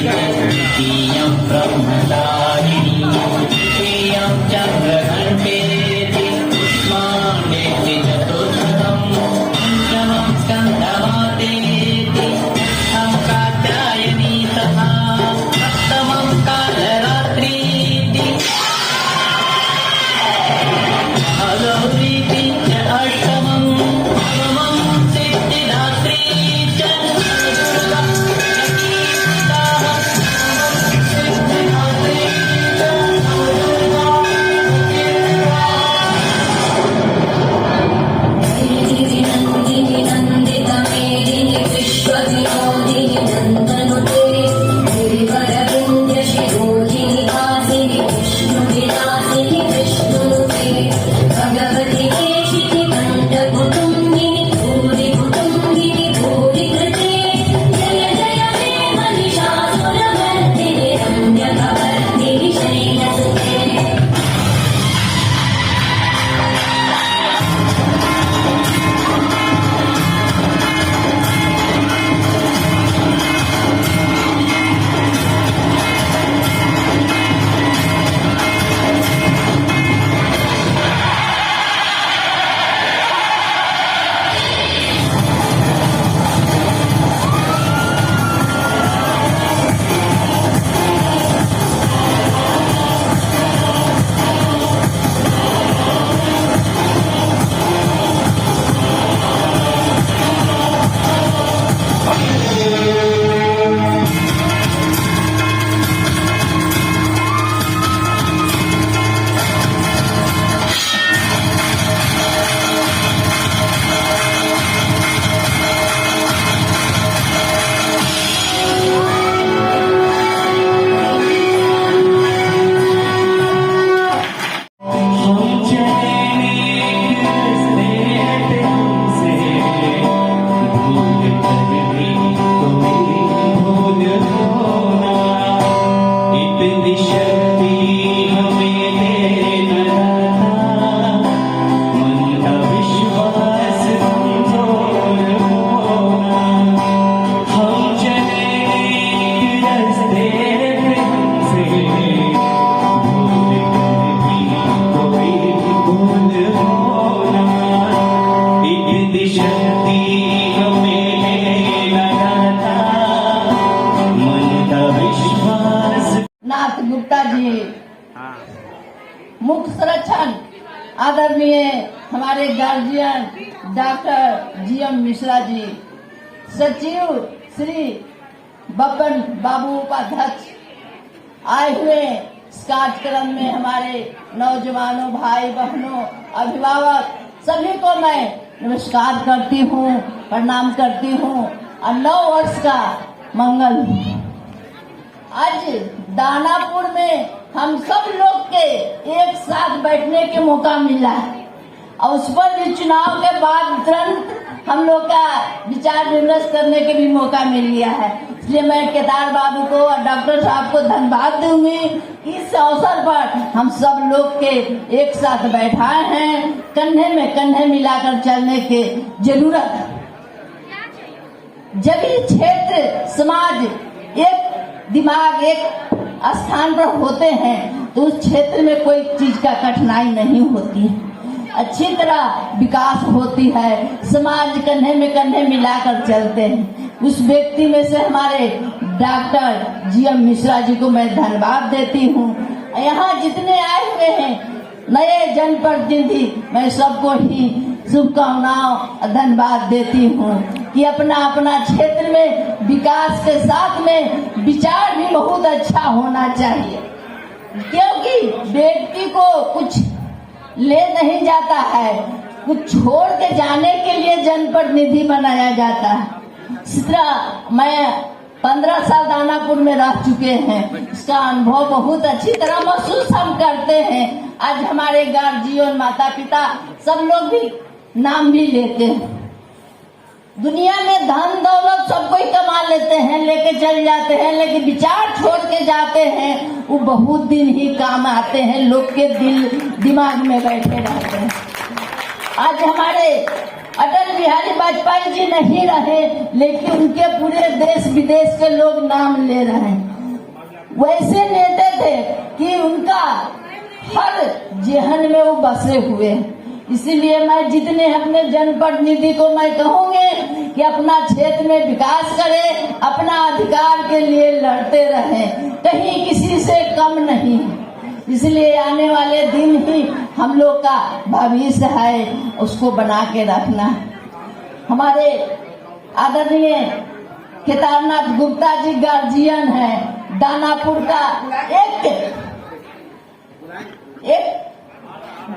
द्वितीयं ब्रह्मचारिणी तृतीयं चन्द्रघण्टेति पुष्पाण्डेति चतुर्थं पञ्चमं स्कन्धमातेति षष्ठं कात्यायनी तथा सप्तमं कालरात्रीति गौरीति च अष्टमं नवमं सिद्धिदात्री च गुप्ता जी, मुख्य संरक्षण आदरणीय हमारे guardian doctor GM Mishra ji, सचिव श्री बब्बन बाबू उपाध्यक्ष, आए हुए इस कार्यक्रम में हमारे नौजवानों, भाई बहनों, अभिभावक सभी को मैं नमस्कार करती हूँ, प्रणाम करती हूँ और 9 वर्ष का मंगल। आज दानापुर में हम सब लोग के एक साथ बैठने के मौका मिला है और उस पर भी चुनाव के बाद तुरंत हम लोग का विचार विमर्श करने के भी मौका मिल गया है। इसलिए मैं केदार बाबू को और डॉक्टर साहब को धन्यवाद दूंगी। इस अवसर पर हम सब लोग के एक साथ बैठाए हैं, कंधे में कंधे मिलाकर चलने की जरूरत। जब ये क्षेत्र समाज एक दिमाग एक स्थान पर होते हैं तो उस क्षेत्र में कोई चीज का कठिनाई नहीं होती है, अच्छी तरह विकास होती है, समाज कंधे में कंधे मिलाकर चलते हैं। उस व्यक्ति में से हमारे डॉक्टर जीएम मिश्रा जी को मैं धन्यवाद देती हूँ। यहाँ जितने आए हुए हैं नए जनप्रतिनिधि, मैं सबको ही शुभकामनाओं और धन्यवाद देती हूँ कि अपना अपना क्षेत्र में विकास के साथ में विचार भी बहुत अच्छा होना चाहिए, क्योंकि व्यक्ति को कुछ ले नहीं जाता है, कुछ छोड़ के जाने के लिए जनप्रतिनिधि बनाया जाता है। इस तरह मैं 15 साल दानापुर में रह चुके हैं, इसका अनुभव बहुत अच्छी तरह महसूस हम करते हैं। आज हमारे गार्जियन, माता पिता सब लोग भी नाम भी लेते हैं। दुनिया में धन दौलत सब कोई कमा लेते हैं, लेके चल जाते हैं, लेकिन विचार छोड़ के जाते हैं, वो बहुत दिन ही काम आते हैं, लोग के दिल दिमाग में बैठे रहते हैं। आज हमारे अटल बिहारी वाजपेयी जी नहीं रहे, लेकिन उनके पूरे देश विदेश के लोग नाम ले रहे हैं। वैसे नेता थे कि उनका हर जहन में वो बसे हुए हैं। इसीलिए मैं जितने अपने जनप्रतिनिधि को मैं कहूँगी कि अपना क्षेत्र में विकास करें, अपना अधिकार के लिए लड़ते रहें, कहीं किसी से कम नहीं। इसलिए आने वाले दिन ही हम लोग का भविष्य है, उसको बना के रखना। हमारे आदरणीय केदारनाथ गुप्ता जी गार्जियन हैं, दानापुर का एक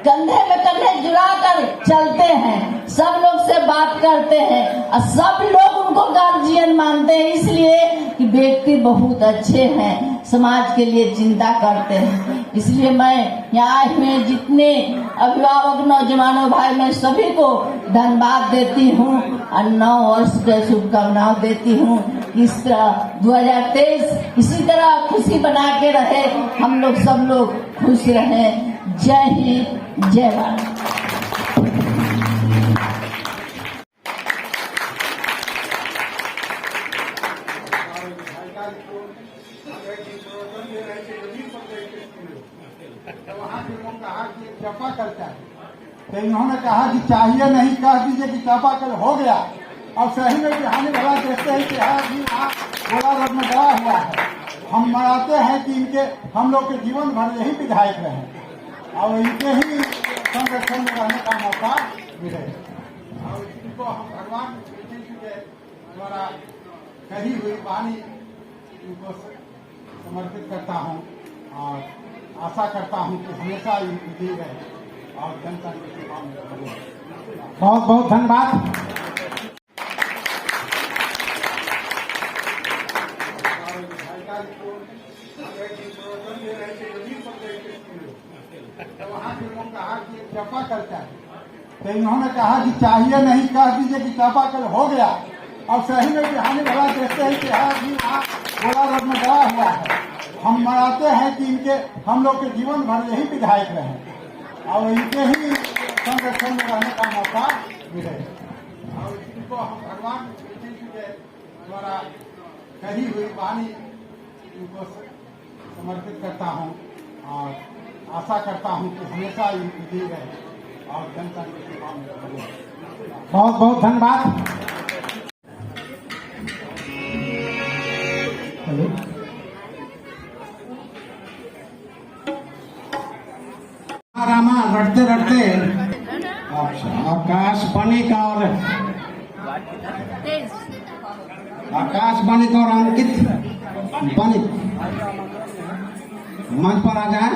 कंधे में कंधे जुड़ाकर चलते हैं, सब लोग से बात करते हैं और सब लोग उनको गार्जियन मानते हैं, इसलिए कि व्यक्ति बहुत अच्छे हैं, समाज के लिए चिंता करते हैं। इसलिए मैं यहाँ आए हुए जितने अभिभावक नौजवानों भाई, मैं सभी को धन्यवाद देती हूँ और 9 वर्ष के शुभकामनाएं देती हूँ। इस तरह 2023 इसी तरह खुशी बना के रहे, हम लोग सब लोग खुश रहें। जय हिंद, जय भारत। वहाँ के लोग कहा कि चापाकल चाहिए, तो इन्होंने कहा कि चाहिए नहीं, कह दीजिए कि चापाकल हो गया। और सही में बिहानी भला देखते हैं कि अभी वहाँ गोला रोड में गड़ा हुआ है। हम मनाते हैं कि इनके हम लोग के जीवन भर यही विधायक रहे और इनके ही संरक्षण में रहने का मौका मिले। और इनको हम भगवान कृष्ण के द्वारा कही हुई वाणी इनको समर्पित करता हूँ और आशा करता हूँ कि हमेशा इनकी रहे और जनता की सेवा में करें। बहुत बहुत धन्यवाद। वहाँ के लोग कहा कि चापाकल चाहिए, तो इन्होंने कहा कि चाहिए नहीं, कह दीजिए कि चापाकल हो गया। और सही में बिहानी भला देखते हैं कि अभी वहाँ गोला रोड में गड़ा हुआ है। हम मनाते हैं कि इनके हम लोग के जीवन भर यही विधायक रहे और इनके ही संरक्षण में रहने का मौका मिले। और इनको हम भगवान कृष्ण के द्वारा कही हुई वाणी इनको समर्पित करता हूँ और आशा करता हूँ कि हमेशा इनकी रहे और जनता की सेवा में करें। बहुत बहुत धन्यवाद। रामा रटते रटते आकाशवाणी का और अंकित बनित मंच पर आ जाए।